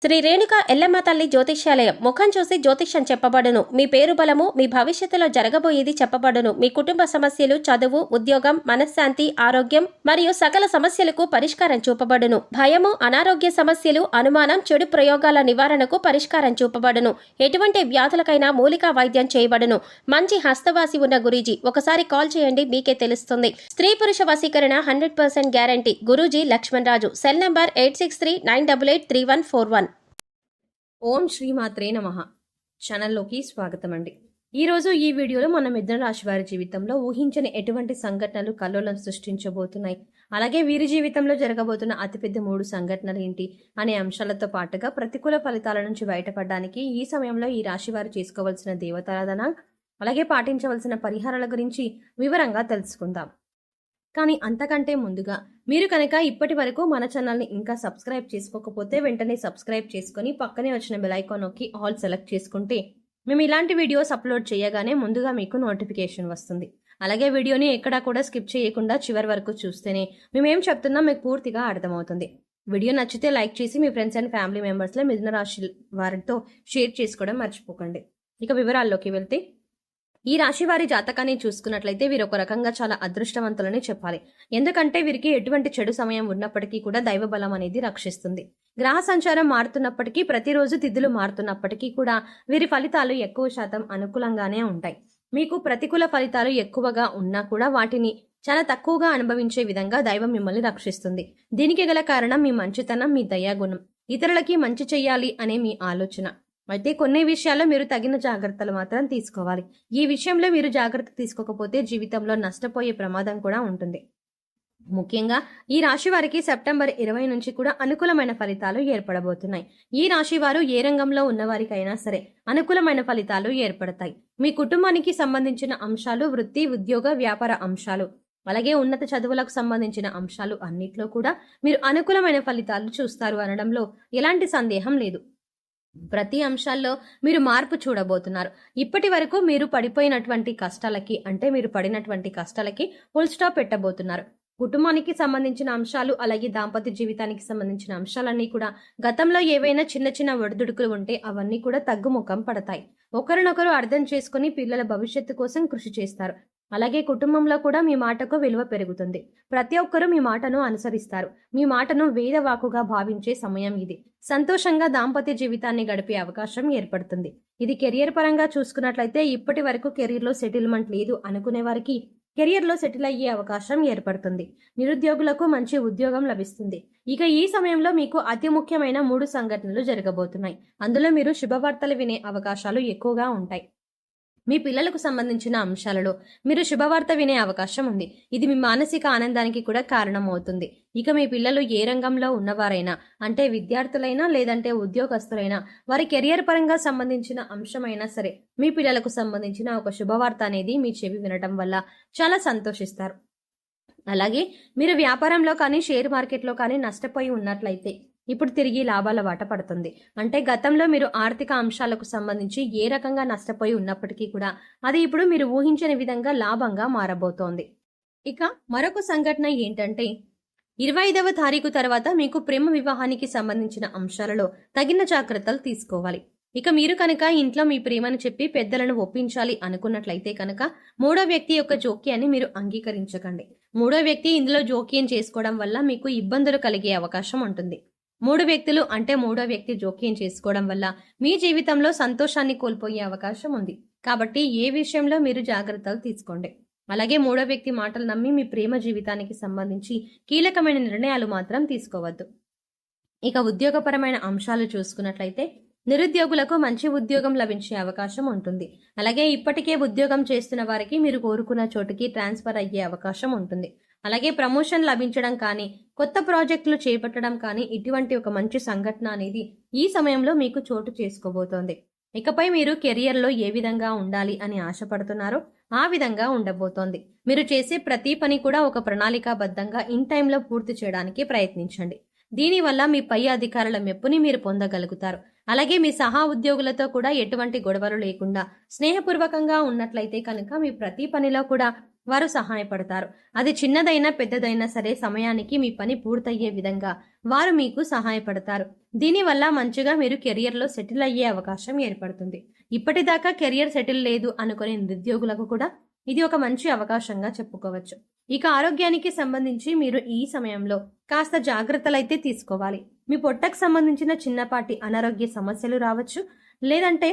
శ్రీ రేణుక ఎల్లమ్మ తల్లి జ్యోతిష్యాలయం ముఖం చూసి జ్యోతిష్యం చెప్పబడును. మీ పేరు బలము, మీ భవిష్యత్తులో జరగబోయేది చెప్పబడును. మీ కుటుంబ సమస్యలు, చదువు, ఉద్యోగం, మనశ్శాంతి, ఆరోగ్యం మరియు సకల సమస్యలకు పరిష్కారం చూపబడును. భయము, అనారోగ్య సమస్యలు, అనుమానం, చెడు ప్రయోగాల నివారణకు పరిష్కారం చూపబడును. ఎటువంటి వ్యాధులకైనా మూలికా వైద్యం చేయబడును. మంచి హస్తవాసి ఉన్న గురూజీ, ఒకసారి కాల్ చేయండి, మీకే తెలుస్తుంది. స్త్రీ పురుష వశీకరణ 100% guarantee. Guruji Lakshman Raju. Cell number 8639883141. ఓం శ్రీమాత్రే నమః. ఛానల్లోకి స్వాగతం అండి. ఈరోజు ఈ వీడియోలో మనం మిథున రాశి వారి జీవితంలో ఊహించని ఎటువంటి సంఘటనలు కల్లోలం సృష్టించబోతున్నాయి, అలాగే వీరి జీవితంలో జరగబోతున్న అతిపెద్ద 3 సంఘటనలు ఏంటి అనే అంశాలతో పాటుగా ప్రతికూల ఫలితాల నుంచి బయటపడడానికి ఈ సమయంలో ఈ రాశి వారు చేసుకోవాల్సిన దేవతారాధన, అలాగే పాటించవలసిన పరిహారాల గురించి వివరంగా తెలుసుకుందాం. కానీ అంతకంటే ముందుగా మీరు కనుక ఇప్పటి వరకు మన ఛానల్ని ఇంకా సబ్స్క్రైబ్ చేసుకోకపోతే వెంటనే సబ్స్క్రైబ్ చేసుకొని పక్కనే వచ్చిన బెల్ ఐకాన్ నొక్కి ఆల్ సెలెక్ట్ చేసుకుంటే మేము ఇలాంటి వీడియోస్ అప్లోడ్ చేయగానే ముందుగా మీకు నోటిఫికేషన్ వస్తుంది. అలాగే వీడియోని ఎక్కడా కూడా స్కిప్ చేయకుండా చివరి వరకు చూస్తేనే మేమేం చెప్తున్నా మీకు పూర్తిగా అర్థమవుతుంది. వీడియో నచ్చితే లైక్ చేసి మీ ఫ్రెండ్స్ అండ్ ఫ్యామిలీ మెంబర్స్లో మిథున రాశి వారితో షేర్ చేసుకోవడం మర్చిపోకండి. ఇక వివరాల్లోకి వెళ్తే, ఈ రాశి వారి జాతకాన్ని చూసుకున్నట్లయితే వీరు ఒక రకంగా చాలా అదృష్టవంతులని చెప్పాలి. ఎందుకంటే వీరికి ఎటువంటి చెడు సమయం ఉన్నప్పటికీ కూడా దైవ బలం అనేది రక్షిస్తుంది. గ్రహ సంచారం మారుతున్నప్పటికీ, ప్రతిరోజు తిథులు మారుతున్నప్పటికీ కూడా వీరి ఫలితాలు ఎక్కువ శాతం అనుకూలంగానే ఉంటాయి. మీకు ప్రతికూల ఫలితాలు ఎక్కువగా ఉన్నా కూడా వాటిని చాలా తక్కువగా అనుభవించే విధంగా దైవం మిమ్మల్ని రక్షిస్తుంది. దీనికి గల కారణం మీ మంచితనం, మీ దయాగుణం, ఇతరులకి మంచి చెయ్యాలి అనే మీ ఆలోచన. అయితే కొన్ని విషయాల్లో మీరు తగిన జాగ్రత్తలు మాత్రం తీసుకోవాలి. ఈ విషయంలో మీరు జాగ్రత్త తీసుకోకపోతే జీవితంలో నష్టపోయే ప్రమాదం కూడా ఉంటుంది. ముఖ్యంగా ఈ రాశి వారికి సెప్టెంబర్ 20 నుంచి కూడా అనుకూలమైన ఫలితాలు ఏర్పడబోతున్నాయి. ఈ రాశి వారు ఏ రంగంలో ఉన్నవారికైనా సరే అనుకూలమైన ఫలితాలు ఏర్పడతాయి. మీ కుటుంబానికి సంబంధించిన అంశాలు, వృత్తి, ఉద్యోగ, వ్యాపార అంశాలు, అలాగే ఉన్నత చదువులకు సంబంధించిన అంశాలు అన్నిట్లో కూడా మీరు అనుకూలమైన ఫలితాలు చూస్తారు అనడంలో ఎలాంటి సందేహం లేదు. ప్రతి అంశాల్లో మీరు మార్పు చూడబోతున్నారు. ఇప్పటి వరకు మీరు పడిపోయినటువంటి కష్టాలకి, అంటే మీరు పడినటువంటి కష్టాలకి ఫుల్ స్టాప్ పెట్టబోతున్నారు. కుటుంబానికి సంబంధించిన అంశాలు, అలాగే దాంపత్య జీవితానికి సంబంధించిన అంశాలన్నీ కూడా గతంలో ఏవైనా చిన్న చిన్న ఒడిదుడుకులు ఉంటే అవన్నీ కూడా తగ్గుముఖం పడతాయి. ఒకరినొకరు అర్థం చేసుకుని పిల్లల భవిష్యత్తు కోసం కృషి చేస్తారు. అలాగే కుటుంబంలో కూడా మీ మాటకు విలువ పెరుగుతుంది. ప్రతి ఒక్కరూ మీ మాటను అనుసరిస్తారు. మీ మాటను వేదవాకుగా భావించే సమయం ఇది. సంతోషంగా దాంపత్య జీవితాన్ని గడిపే అవకాశం ఏర్పడుతుంది. ఇది కెరియర్ పరంగా చూసుకున్నట్లయితే, ఇప్పటి వరకు కెరీర్లో సెటిల్మెంట్ లేదు అనుకునే వారికి కెరియర్లో సెటిల్ అయ్యే అవకాశం ఏర్పడుతుంది. నిరుద్యోగులకు మంచి ఉద్యోగం లభిస్తుంది. ఇక ఈ సమయంలో మీకు అతి ముఖ్యమైన 3 సంఘటనలు జరగబోతున్నాయి. అందులో మీరు శుభవార్తలు వినే అవకాశాలు ఎక్కువగా ఉంటాయి. మీ పిల్లలకు సంబంధించిన అంశాలలో మీరు శుభవార్త వినే అవకాశం ఉంది. ఇది మీ మానసిక ఆనందానికి కూడా కారణమవుతుంది. ఇక మీ పిల్లలు ఏ రంగంలో ఉన్నవారైనా, అంటే విద్యార్థులైనా లేదంటే ఉద్యోగస్తులైనా, వారి కెరియర్ పరంగా సంబంధించిన అంశమైనా సరే, మీ పిల్లలకు సంబంధించిన ఒక శుభవార్త అనేది మీ చెవి వినటం వల్ల చాలా సంతోషిస్తారు. అలాగే మీరు వ్యాపారంలో కానీ షేర్ మార్కెట్లో కానీ నష్టపోయి ఉన్నట్లయితే ఇప్పుడు తిరిగి లాభాల బాట పడుతుంది. అంటే గతంలో మీరు ఆర్థిక అంశాలకు సంబంధించి ఏ రకంగా నష్టపోయి ఉన్నప్పటికీ కూడా అది ఇప్పుడు మీరు ఊహించని విధంగా లాభంగా మారబోతోంది. ఇక మరొక సంఘటన ఏంటంటే, 25వ తారీఖు తర్వాత మీకు ప్రేమ వివాహానికి సంబంధించిన అంశాలలో తగిన జాగ్రత్తలు తీసుకోవాలి. ఇక మీరు కనుక ఇంట్లో మీ ప్రేమను చెప్పి పెద్దలను ఒప్పించాలి అనుకున్నట్లయితే కనుక 3వ వ్యక్తి యొక్క జోక్యాన్ని మీరు అంగీకరించకండి. 3వ వ్యక్తి ఇందులో జోక్యం చేసుకోవడం వల్ల మీకు ఇబ్బందులు కలిగే అవకాశం ఉంటుంది. 3 వ్యక్తులు, అంటే 3వ వ్యక్తి జోక్యం చేసుకోవడం వల్ల మీ జీవితంలో సంతోషాన్ని కోల్పోయే అవకాశం ఉంది. కాబట్టి ఏ విషయంలో మీరు జాగ్రత్తలు తీసుకోండి. అలాగే 3వ వ్యక్తి మాటలు నమ్మి మీ ప్రేమ జీవితానికి సంబంధించి కీలకమైన నిర్ణయాలు మాత్రం తీసుకోవద్దు. ఇక ఉద్యోగపరమైన అంశాలు చూసుకున్నట్లయితే, నిరుద్యోగులకు మంచి ఉద్యోగం లభించే అవకాశం ఉంటుంది. అలాగే ఇప్పటికే ఉద్యోగం చేస్తున్న వారికి మీరు కోరుకున్న చోటుకి ట్రాన్స్ఫర్ అయ్యే అవకాశం ఉంటుంది. అలాగే ప్రమోషన్ లభించడం కానీ, కొత్త ప్రాజెక్టులు చేపట్టడం కానీ, ఇటువంటి ఒక మంచి సంఘటన అనేది ఈ సమయంలో మీకు చోటు చేసుకోబోతోంది. ఇకపై మీరు కెరియర్లో ఏ విధంగా ఉండాలి అని ఆశపడుతున్నారో ఆ విధంగా ఉండబోతోంది. మీరు చేసే ప్రతి పని కూడా ఒక ప్రణాళికాబద్ధంగా ఇన్ టైంలో పూర్తి చేయడానికి ప్రయత్నించండి. దీనివల్ల మీ పై అధికారుల మెప్పుని మీరు పొందగలుగుతారు. అలాగే మీ సహా ఉద్యోగులతో కూడా ఎటువంటి గొడవలు లేకుండా స్నేహపూర్వకంగా ఉన్నట్లయితే కనుక మీ ప్రతి పనిలో కూడా వారు సహాయపడతారు. అది చిన్నదైనా పెద్దదైనా సరే సమయానికి మీ పని పూర్తయ్యే విధంగా వారు మీకు సహాయపడతారు. దీనివల్ల మంచిగా మీరు కెరియర్లో సెటిల్ అయ్యే అవకాశం ఏర్పడుతుంది. ఇప్పటిదాకా కెరియర్ సెటిల్ లేదు అనుకునే నిరుద్యోగులకు కూడా ఇది ఒక మంచి అవకాశంగా చెప్పుకోవచ్చు. ఇక ఆరోగ్యానికి సంబంధించి మీరు ఈ సమయంలో కాస్త జాగ్రత్తలైతే తీసుకోవాలి. మీ పొట్టకు సంబంధించిన చిన్నపాటి అనారోగ్య సమస్యలు రావచ్చు, లేదంటే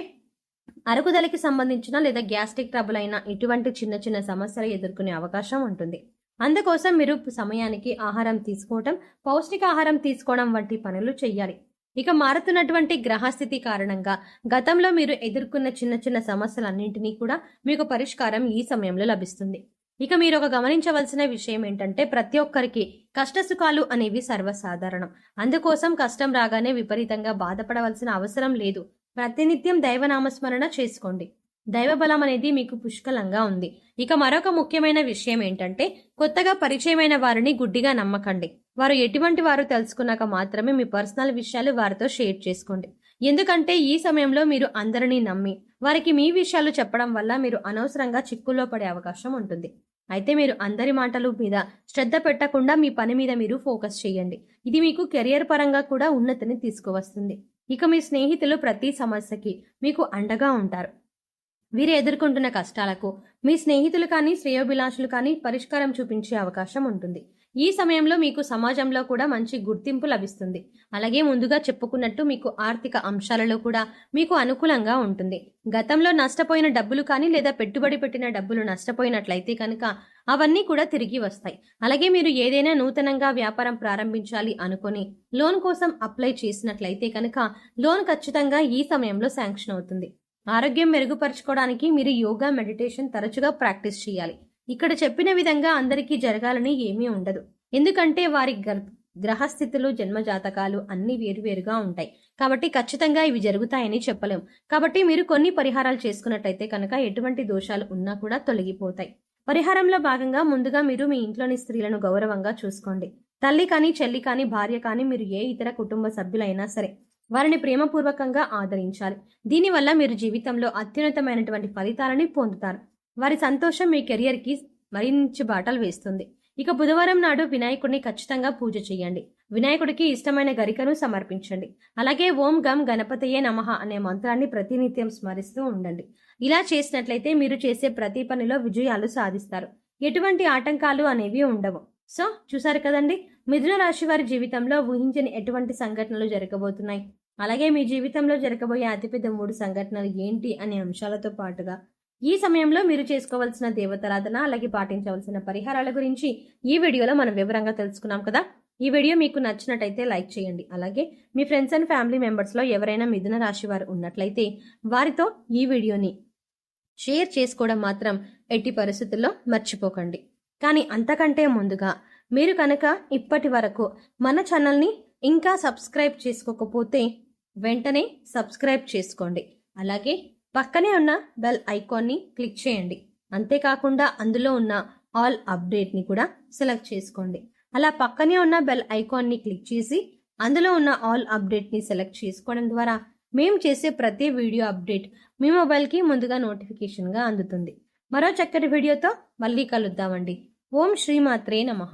అరుగుదలకి సంబంధించిన లేదా గ్యాస్ట్రిక్ ట్రబుల్ అయిన ఇటువంటి చిన్న చిన్న సమస్యలు ఎదుర్కొనే అవకాశం ఉంటుంది. అందుకోసం మీరు సమయానికి ఆహారం తీసుకోవటం, పౌష్టికాహారం తీసుకోవడం వంటి పనులు చేయాలి. ఇక మారుతున్నటువంటి గ్రహస్థితి కారణంగా గతంలో మీరు ఎదుర్కొన్న చిన్న చిన్న సమస్యలన్నింటినీ కూడా మీకు పరిష్కారం ఈ సమయంలో లభిస్తుంది. ఇక మీరు ఒక గమనించవలసిన విషయం ఏంటంటే ప్రతి ఒక్కరికి కష్టసుఖాలు అనేవి సర్వసాధారణం. అందుకోసం కష్టం రాగానే విపరీతంగా బాధపడవలసిన అవసరం లేదు. ప్రతినిత్యం దైవనామస్మరణ చేసుకోండి. దైవబలం అనేది మీకు పుష్కలంగా ఉంది. ఇక మరొక ముఖ్యమైన విషయం ఏంటంటే కొత్తగా పరిచయమైన వారిని గుడ్డిగా నమ్మకండి. వారు ఎటువంటి వారు తెలుసుకున్నాక మాత్రమే మీ పర్సనల్ విషయాలు వారితో షేర్ చేసుకోండి. ఎందుకంటే ఈ సమయంలో మీరు అందరినీ నమ్మి వారికి మీ విషయాలు చెప్పడం వల్ల మీరు అనవసరంగా చిక్కుల్లో పడే అవకాశం ఉంటుంది. అయితే మీరు అందరి మాటలు మీద శ్రద్ధ పెట్టకుండా మీ పని మీద మీరు ఫోకస్ చేయండి. ఇది మీకు కెరియర్ పరంగా కూడా ఉన్నతిని తీసుకువస్తుంది. ఇక మీ స్నేహితులు ప్రతి సమస్యకి మీకు అండగా ఉంటారు. వీరు ఎదుర్కొంటున్న కష్టాలకు మీ స్నేహితులు కానీ శ్రేయోభిలాషులు కానీ పరిష్కారం చూపించే అవకాశం ఉంటుంది. ఈ సమయంలో మీకు సమాజంలో కూడా మంచి గుర్తింపు లభిస్తుంది. అలాగే ముందుగా చెప్పుకున్నట్టు మీకు ఆర్థిక అంశాలలో కూడా మీకు అనుకూలంగా ఉంటుంది. గతంలో నష్టపోయిన డబ్బులు కానీ లేదా పెట్టుబడి పెట్టిన డబ్బులు నష్టపోయినట్లయితే కనుక అవన్నీ కూడా తిరిగి వస్తాయి. అలాగే మీరు ఏదైనా నూతనంగా వ్యాపారం ప్రారంభించాలి అనుకొని లోన్ కోసం అప్లై చేసినట్లయితే కనుక లోన్ ఖచ్చితంగా ఈ సమయంలో శాంక్షన్ అవుతుంది. ఆరోగ్యం మెరుగుపరచుకోవడానికి మీరు యోగా, మెడిటేషన్ తరచుగా ప్రాక్టీస్ చేయాలి. ఇక్కడ చెప్పిన విధంగా అందరికీ జరగాలని ఏమీ ఉండదు. ఎందుకంటే వారి గ్రహస్థితులు, జన్మజాతకాలు అన్ని వేరువేరుగా ఉంటాయి. కాబట్టి ఖచ్చితంగా ఇవి జరుగుతాయని చెప్పలేం. కాబట్టి మీరు కొన్ని పరిహారాలు చేసుకున్నట్టయితే కనుక ఎటువంటి దోషాలు ఉన్నా కూడా తొలగిపోతాయి. పరిహారంలో భాగంగా ముందుగా మీరు మీ ఇంట్లోని స్త్రీలను గౌరవంగా చూసుకోండి. తల్లి కానీ, చెల్లి కానీ, భార్య కానీ, మీరు ఏ ఇతర కుటుంబ సభ్యులైనా సరే వారిని ప్రేమపూర్వకంగా ఆదరించాలి. దీనివల్ల మీరు జీవితంలో అత్యున్నతమైనటువంటి ఫలితాలని పొందుతారు. వారి సంతోషం మీ కెరియర్కి మరింత బాటలు వేస్తుంది. ఇక బుధవారం నాడు వినాయకుడిని ఖచ్చితంగా పూజ చేయండి. వినాయకుడికి ఇష్టమైన గరికను సమర్పించండి. అలాగే ఓం గం గణపతయే నమః అనే మంత్రాన్ని ప్రతినిత్యం స్మరిస్తూ ఉండండి. ఇలా చేసినట్లయితే మీరు చేసే ప్రతి పనిలో విజయాలు సాధిస్తారు. ఎటువంటి ఆటంకాలు అనేవి ఉండవు. సో చూసారు కదండి, మిథున రాశి వారి జీవితంలో ఊహించని ఎటువంటి సంఘటనలు జరగబోతున్నాయి, అలాగే మీ జీవితంలో జరగబోయే అతిపెద్ద 3 సంఘటనలు ఏంటి అనే అంశాలతో పాటుగా ఈ సమయంలో మీరు చేసుకోవాల్సిన దేవతారాధన అలాగే పాటించవలసిన పరిహారాల గురించి ఈ వీడియోలో మనం వివరంగా తెలుసుకున్నాం కదా. ఈ వీడియో మీకు నచ్చినట్టయితే లైక్ చేయండి. అలాగే మీ ఫ్రెండ్స్ అండ్ ఫ్యామిలీ మెంబర్స్లో ఎవరైనా మిథున రాశి వారు ఉన్నట్లయితే వారితో ఈ వీడియోని షేర్ చేసుకోవడం మాత్రం ఎట్టి పరిస్థితుల్లో మర్చిపోకండి. కానీ అంతకంటే ముందుగా మీరు కనుక ఇప్పటి వరకు మన ఛానల్ని ఇంకా సబ్స్క్రైబ్ చేసుకోకపోతే వెంటనే సబ్స్క్రైబ్ చేసుకోండి. అలాగే పక్కనే ఉన్న బెల్ ఐకాన్ని క్లిక్ చేయండి. అంతేకాకుండా అందులో ఉన్న ఆల్ అప్డేట్ని కూడా సెలెక్ట్ చేసుకోండి. అలా పక్కనే ఉన్న బెల్ ఐకాన్ని క్లిక్ చేసి అందులో ఉన్న ఆల్ అప్డేట్ని సెలెక్ట్ చేసుకోవడం ద్వారా మేము చేసే ప్రతి వీడియో అప్డేట్ మీ మొబైల్కి ముందుగా నోటిఫికేషన్గా అందుతుంది. మరో చక్కటి వీడియోతో మళ్ళీ కలుద్దామండి. ఓం శ్రీమాత్రే నమః.